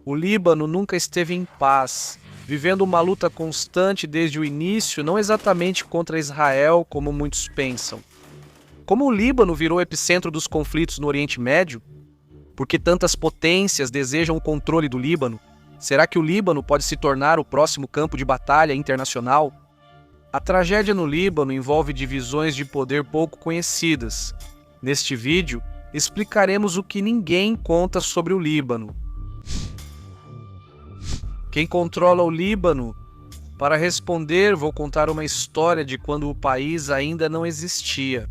O Líbano nunca esteve em paz, vivendo uma luta constante desde o início, não exatamente contra Israel, como muitos pensam. Como o Líbano virou epicentro dos conflitos no Oriente Médio? Por que tantas potências desejam o controle do Líbano? Será que o Líbano pode se tornar o próximo campo de batalha internacional? A tragédia no Líbano envolve divisões de poder pouco conhecidas. Neste vídeo, explicaremos o que ninguém conta sobre o Líbano. Quem controla o Líbano? Para responder, vou contar uma história de quando o país ainda não existia.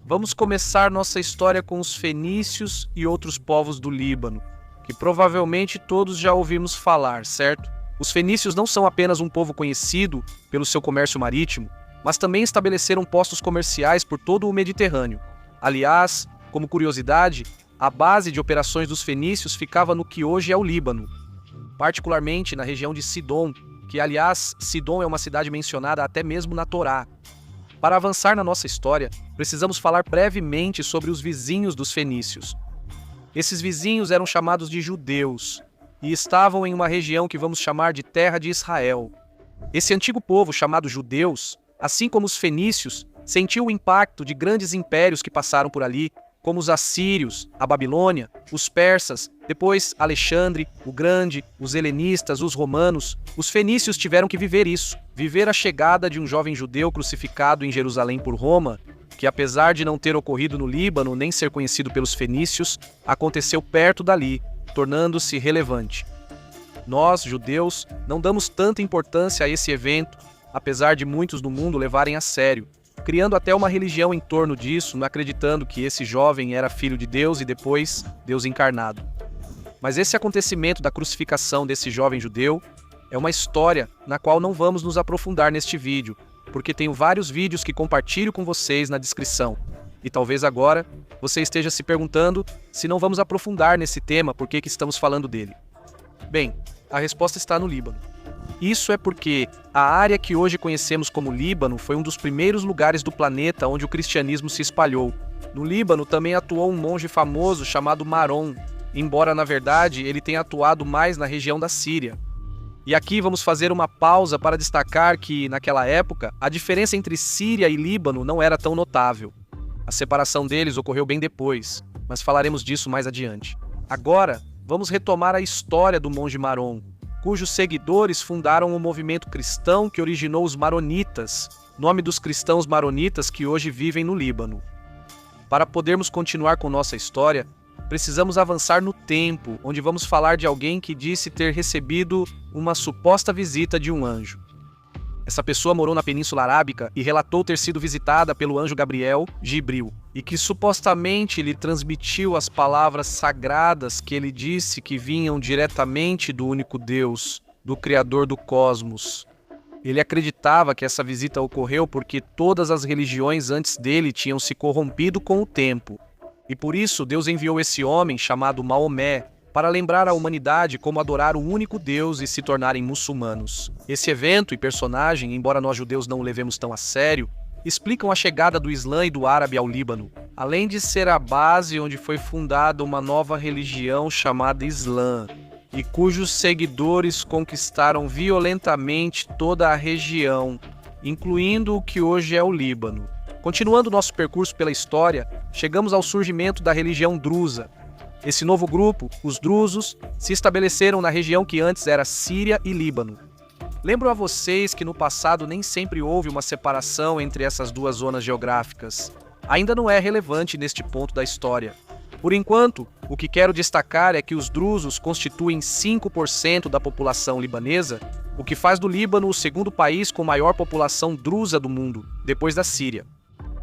Vamos começar nossa história com os fenícios e outros povos do Líbano, que provavelmente todos já ouvimos falar, certo? Os fenícios não são apenas um povo conhecido pelo seu comércio marítimo, mas também estabeleceram postos comerciais por todo o Mediterrâneo. Aliás, como curiosidade, a base de operações dos fenícios ficava no que hoje é o Líbano, particularmente na região de Sidom, que, aliás, Sidom é uma cidade mencionada até mesmo na Torá. Para avançar na nossa história, precisamos falar brevemente sobre os vizinhos dos fenícios. Esses vizinhos eram chamados de judeus e estavam em uma região que vamos chamar de Terra de Israel. Esse antigo povo chamado judeus, assim como os fenícios, sentiu o impacto de grandes impérios que passaram por ali, como os assírios, a Babilônia, os persas, depois Alexandre, o Grande, os helenistas, os romanos. Os fenícios tiveram que viver isso, viver a chegada de um jovem judeu crucificado em Jerusalém por Roma, que apesar de não ter ocorrido no Líbano nem ser conhecido pelos fenícios, aconteceu perto dali, tornando-se relevante. Nós, judeus, não damos tanta importância a esse evento, apesar de muitos no mundo levarem a sério, criando até uma religião em torno disso, acreditando que esse jovem era filho de Deus e depois Deus encarnado. Mas esse acontecimento da crucificação desse jovem judeu é uma história na qual não vamos nos aprofundar neste vídeo, porque tenho vários vídeos que compartilho com vocês na descrição. E talvez agora você esteja se perguntando se não vamos aprofundar nesse tema, por que estamos falando dele. Bem, a resposta está no Líbano. Isso é porque a área que hoje conhecemos como Líbano foi um dos primeiros lugares do planeta onde o cristianismo se espalhou. No Líbano também atuou um monge famoso chamado Marom, embora na verdade ele tenha atuado mais na região da Síria. E aqui vamos fazer uma pausa para destacar que, naquela época, a diferença entre Síria e Líbano não era tão notável. A separação deles ocorreu bem depois, mas falaremos disso mais adiante. Agora, vamos retomar a história do monge Marom, cujos seguidores fundaram o movimento cristão que originou os Maronitas, nome dos cristãos maronitas que hoje vivem no Líbano. Para podermos continuar com nossa história, precisamos avançar no tempo, onde vamos falar de alguém que disse ter recebido uma suposta visita de um anjo. Essa pessoa morou na Península Arábica e relatou ter sido visitada pelo anjo Gabriel, Gibril, e que supostamente lhe transmitiu as palavras sagradas que ele disse que vinham diretamente do único Deus, do Criador do cosmos. Ele acreditava que essa visita ocorreu porque todas as religiões antes dele tinham se corrompido com o tempo. E por isso Deus enviou esse homem chamado Maomé para lembrar à humanidade como adorar o único Deus e se tornarem muçulmanos. Esse evento e personagem, embora nós judeus não o levemos tão a sério, explicam a chegada do Islã e do árabe ao Líbano, além de ser a base onde foi fundada uma nova religião chamada Islã, e cujos seguidores conquistaram violentamente toda a região, incluindo o que hoje é o Líbano. Continuando nosso percurso pela história, chegamos ao surgimento da religião drusa. Esse novo grupo, os drusos, se estabeleceram na região que antes era Síria e Líbano. Lembro a vocês que no passado nem sempre houve uma separação entre essas duas zonas geográficas. Ainda não é relevante neste ponto da história. Por enquanto, o que quero destacar é que os drusos constituem 5% da população libanesa, o que faz do Líbano o segundo país com maior população drusa do mundo, depois da Síria.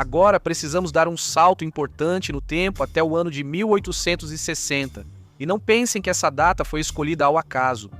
Agora precisamos dar um salto importante no tempo até o ano de 1860. E não pensem que essa data foi escolhida ao acaso,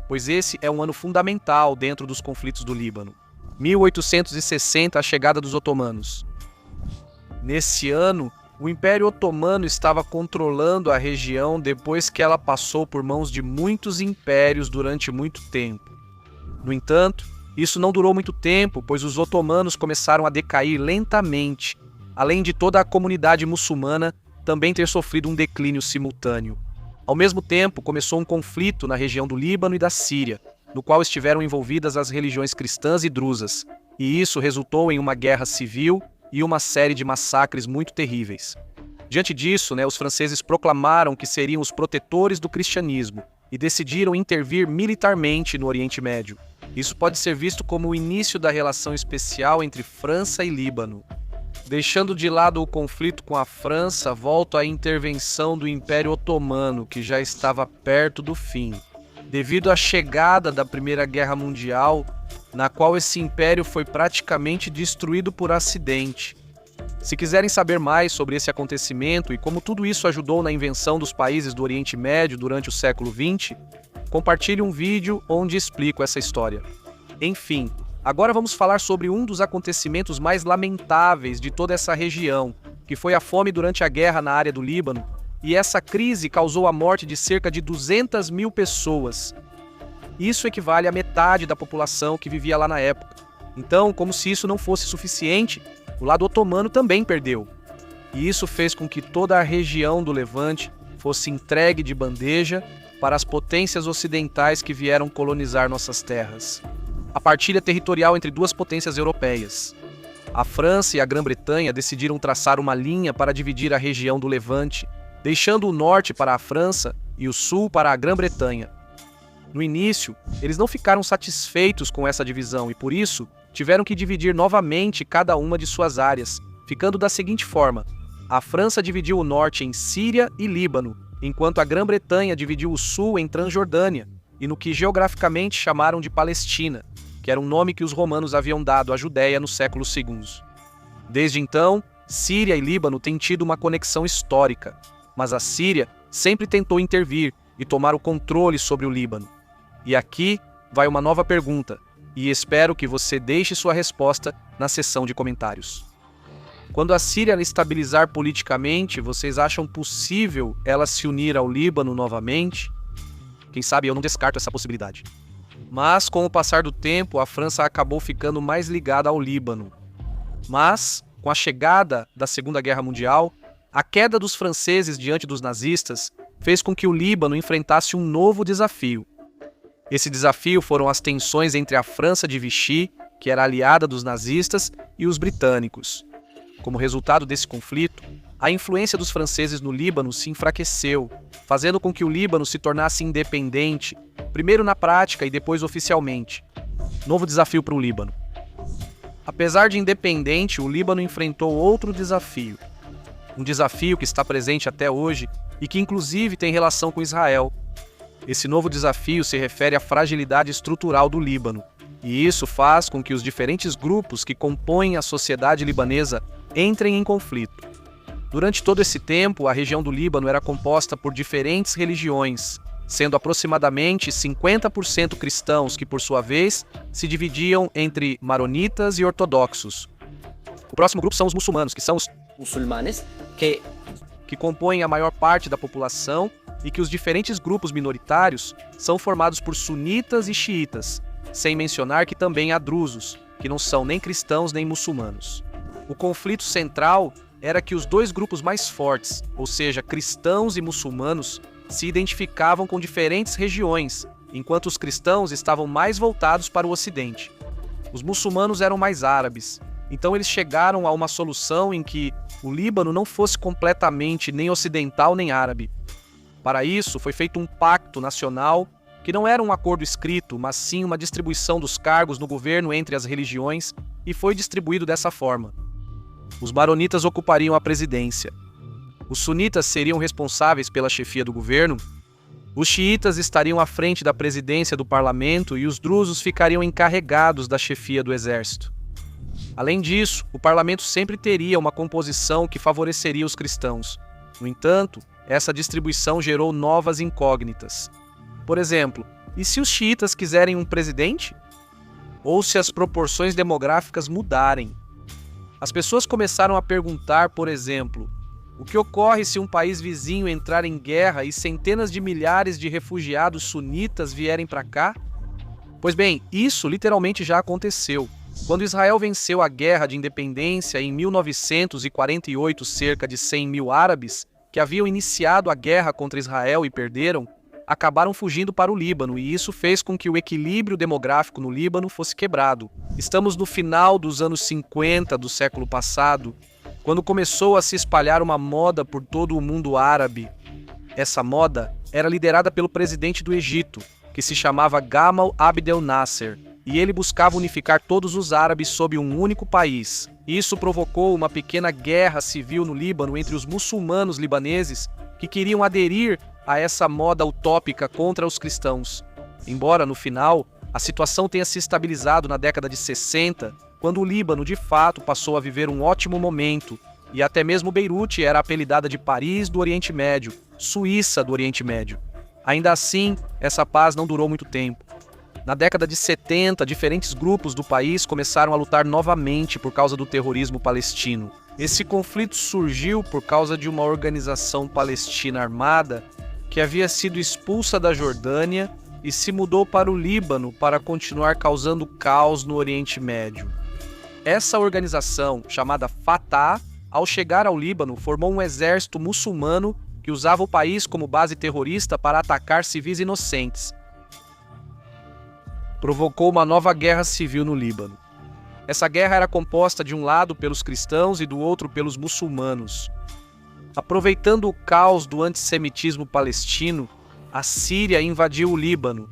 pois esse é um ano fundamental dentro dos conflitos do Líbano. 1860, a chegada dos otomanos. Nesse ano, o Império Otomano estava controlando a região depois que ela passou por mãos de muitos impérios durante muito tempo. No entanto, isso não durou muito tempo, pois os otomanos começaram a decair lentamente, além de toda a comunidade muçulmana também ter sofrido um declínio simultâneo. Ao mesmo tempo, começou um conflito na região do Líbano e da Síria, no qual estiveram envolvidas as religiões cristãs e drusas, e isso resultou em uma guerra civil e uma série de massacres muito terríveis. Diante disso, os franceses proclamaram que seriam os protetores do cristianismo e decidiram intervir militarmente no Oriente Médio. Isso pode ser visto como o início da relação especial entre França e Líbano. Deixando de lado o conflito com a França, volto à intervenção do Império Otomano, que já estava perto do fim. Devido à chegada da Primeira Guerra Mundial, na qual esse império foi praticamente destruído por acidente. Se quiserem saber mais sobre esse acontecimento e como tudo isso ajudou na invenção dos países do Oriente Médio durante o século XX, compartilhe um vídeo onde explico essa história. Enfim, agora vamos falar sobre um dos acontecimentos mais lamentáveis de toda essa região, que foi a fome durante a guerra na área do Líbano, e essa crise causou a morte de cerca de 200 mil pessoas. Isso equivale à metade da população que vivia lá na época. Então, como se isso não fosse suficiente, o lado otomano também perdeu. E isso fez com que toda a região do Levante fosse entregue de bandeja para as potências ocidentais que vieram colonizar nossas terras. A partilha territorial entre duas potências europeias. A França e a Grã-Bretanha decidiram traçar uma linha para dividir a região do Levante, deixando o norte para a França e o sul para a Grã-Bretanha. No início, eles não ficaram satisfeitos com essa divisão e, por isso, tiveram que dividir novamente cada uma de suas áreas, ficando da seguinte forma: a França dividiu o norte em Síria e Líbano, enquanto a Grã-Bretanha dividiu o sul em Transjordânia, e no que geograficamente chamaram de Palestina, que era um nome que os romanos haviam dado à Judéia no século II. Desde então, Síria e Líbano têm tido uma conexão histórica, mas a Síria sempre tentou intervir e tomar o controle sobre o Líbano. E aqui vai uma nova pergunta, e espero que você deixe sua resposta na seção de comentários. Quando a Síria estabilizar politicamente, vocês acham possível ela se unir ao Líbano novamente? Quem sabe eu não descarto essa possibilidade. Mas, com o passar do tempo, a França acabou ficando mais ligada ao Líbano. Mas, com a chegada da Segunda Guerra Mundial, a queda dos franceses diante dos nazistas fez com que o Líbano enfrentasse um novo desafio. Esse desafio foram as tensões entre a França de Vichy, que era aliada dos nazistas, e os britânicos. Como resultado desse conflito, a influência dos franceses no Líbano se enfraqueceu, fazendo com que o Líbano se tornasse independente, primeiro na prática e depois oficialmente. Novo desafio para o Líbano. Apesar de independente, o Líbano enfrentou outro desafio. Um desafio que está presente até hoje e que inclusive tem relação com Israel. Esse novo desafio se refere à fragilidade estrutural do Líbano, e isso faz com que os diferentes grupos que compõem a sociedade libanesa entrem em conflito. Durante todo esse tempo, a região do Líbano era composta por diferentes religiões, sendo aproximadamente 50% cristãos que, por sua vez, se dividiam entre maronitas e ortodoxos. O próximo grupo são os muçulmanos, que são os muçulmanes que compõem a maior parte da população e que os diferentes grupos minoritários são formados por sunitas e xiitas, sem mencionar que também há drusos, que não são nem cristãos nem muçulmanos. O conflito central era que os dois grupos mais fortes, ou seja, cristãos e muçulmanos, se identificavam com diferentes regiões, enquanto os cristãos estavam mais voltados para o ocidente. Os muçulmanos eram mais árabes, então eles chegaram a uma solução em que o Líbano não fosse completamente nem ocidental nem árabe. Para isso, foi feito um pacto nacional, que não era um acordo escrito, mas sim uma distribuição dos cargos no governo entre as religiões, e foi distribuído dessa forma. Os maronitas ocupariam a presidência. Os sunitas seriam responsáveis pela chefia do governo. Os xiitas estariam à frente da presidência do parlamento e os drusos ficariam encarregados da chefia do exército. Além disso, o parlamento sempre teria uma composição que favoreceria os cristãos. No entanto, essa distribuição gerou novas incógnitas. Por exemplo, e se os xiitas quiserem um presidente? Ou se as proporções demográficas mudarem? As pessoas começaram a perguntar, por exemplo, o que ocorre se um país vizinho entrar em guerra e centenas de milhares de refugiados sunitas vierem para cá? Pois bem, isso literalmente já aconteceu. Quando Israel venceu a Guerra de Independência em 1948, cerca de 100 mil árabes, que haviam iniciado a guerra contra Israel e perderam, acabaram fugindo para o Líbano, e isso fez com que o equilíbrio demográfico no Líbano fosse quebrado. Estamos no final dos anos 50 do século passado, quando começou a se espalhar uma moda por todo o mundo árabe. Essa moda era liderada pelo presidente do Egito, que se chamava Gamal Abdel Nasser, e ele buscava unificar todos os árabes sob um único país. Isso provocou uma pequena guerra civil no Líbano entre os muçulmanos libaneses que queriam aderir a essa moda utópica contra os cristãos. Embora, no final, a situação tenha se estabilizado na década de 60, quando o Líbano, de fato, passou a viver um ótimo momento, e até mesmo Beirute era apelidada de Paris do Oriente Médio, Suíça do Oriente Médio. Ainda assim, essa paz não durou muito tempo. Na década de 70, diferentes grupos do país começaram a lutar novamente por causa do terrorismo palestino. Esse conflito surgiu por causa de uma organização palestina armada que havia sido expulsa da Jordânia e se mudou para o Líbano para continuar causando caos no Oriente Médio. Essa organização, chamada Fatah, ao chegar ao Líbano, formou um exército muçulmano que usava o país como base terrorista para atacar civis inocentes. Provocou uma nova guerra civil no Líbano. Essa guerra era composta de um lado pelos cristãos e do outro pelos muçulmanos. Aproveitando o caos do antissemitismo palestino, a Síria invadiu o Líbano.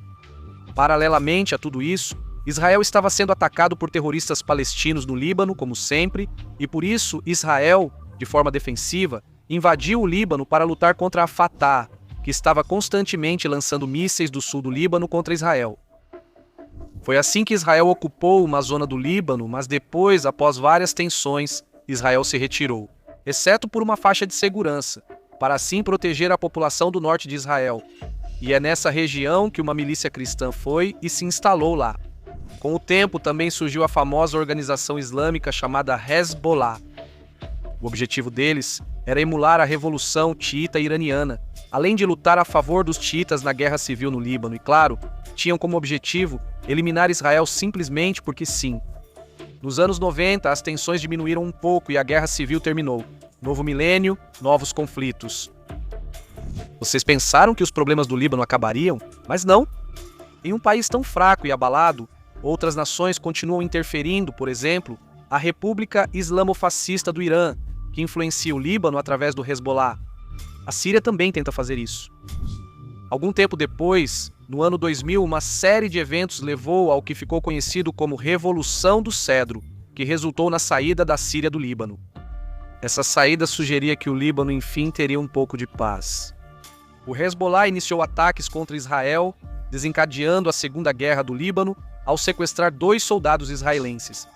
Paralelamente a tudo isso, Israel estava sendo atacado por terroristas palestinos no Líbano, como sempre, e por isso Israel, de forma defensiva, invadiu o Líbano para lutar contra a Fatah, que estava constantemente lançando mísseis do sul do Líbano contra Israel. Foi assim que Israel ocupou uma zona do Líbano, mas depois, após várias tensões, Israel se retirou, exceto por uma faixa de segurança, para assim proteger a população do norte de Israel. E é nessa região que uma milícia cristã foi e se instalou lá. Com o tempo também surgiu a famosa organização islâmica chamada Hezbollah. O objetivo deles era emular a revolução xiita iraniana, além de lutar a favor dos xiitas na guerra civil no Líbano e, claro, tinham como objetivo eliminar Israel simplesmente porque sim. Nos anos 90, as tensões diminuíram um pouco e a guerra civil terminou. Novo milênio, novos conflitos. Vocês pensaram que os problemas do Líbano acabariam? Mas não. Em um país tão fraco e abalado, outras nações continuam interferindo, por exemplo, a República Islamofascista do Irã, que influencia o Líbano através do Hezbollah. A Síria também tenta fazer isso. Algum tempo depois, no ano 2000, uma série de eventos levou ao que ficou conhecido como Revolução do Cedro, que resultou na saída da Síria do Líbano. Essa saída sugeria que o Líbano, enfim, teria um pouco de paz. O Hezbollah iniciou ataques contra Israel, desencadeando a Segunda Guerra do Líbano, ao sequestrar 2 soldados israelenses.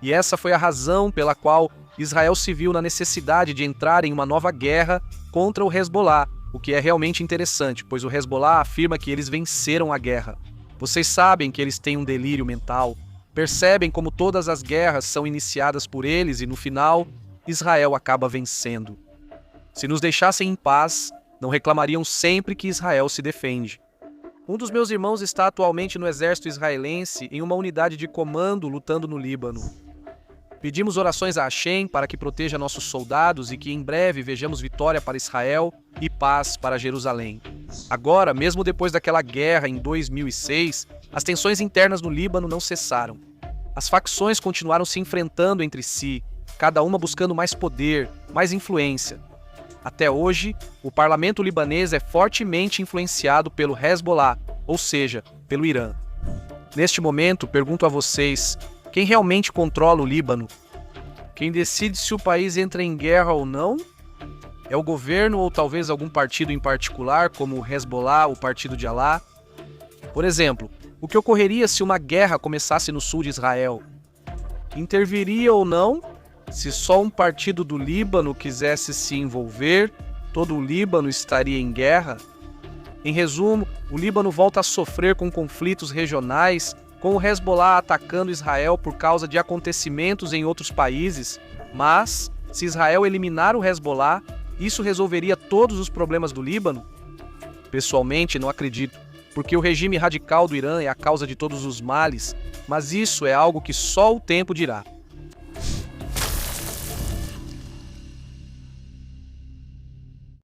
E essa foi a razão pela qual Israel se viu na necessidade de entrar em uma nova guerra contra o Hezbollah, o que é realmente interessante, pois o Hezbollah afirma que eles venceram a guerra. Vocês sabem que eles têm um delírio mental, percebem como todas as guerras são iniciadas por eles e, no final, Israel acaba vencendo. Se nos deixassem em paz, não reclamariam sempre que Israel se defende. Um dos meus irmãos está atualmente no exército israelense em uma unidade de comando lutando no Líbano. Pedimos orações a Hashem para que proteja nossos soldados e que em breve vejamos vitória para Israel e paz para Jerusalém. Agora, mesmo depois daquela guerra em 2006, as tensões internas no Líbano não cessaram. As facções continuaram se enfrentando entre si, cada uma buscando mais poder, mais influência. Até hoje, o parlamento libanês é fortemente influenciado pelo Hezbollah, ou seja, pelo Irã. Neste momento, pergunto a vocês: quem realmente controla o Líbano? Quem decide se o país entra em guerra ou não? É o governo ou talvez algum partido em particular, como o Hezbollah, o Partido de Alá? Por exemplo, o que ocorreria se uma guerra começasse no sul de Israel? Interviria ou não? Se só um partido do Líbano quisesse se envolver, todo o Líbano estaria em guerra? Em resumo, o Líbano volta a sofrer com conflitos regionais, com o Hezbollah atacando Israel por causa de acontecimentos em outros países, mas, se Israel eliminar o Hezbollah, isso resolveria todos os problemas do Líbano? Pessoalmente, não acredito, porque o regime radical do Irã é a causa de todos os males, mas isso é algo que só o tempo dirá.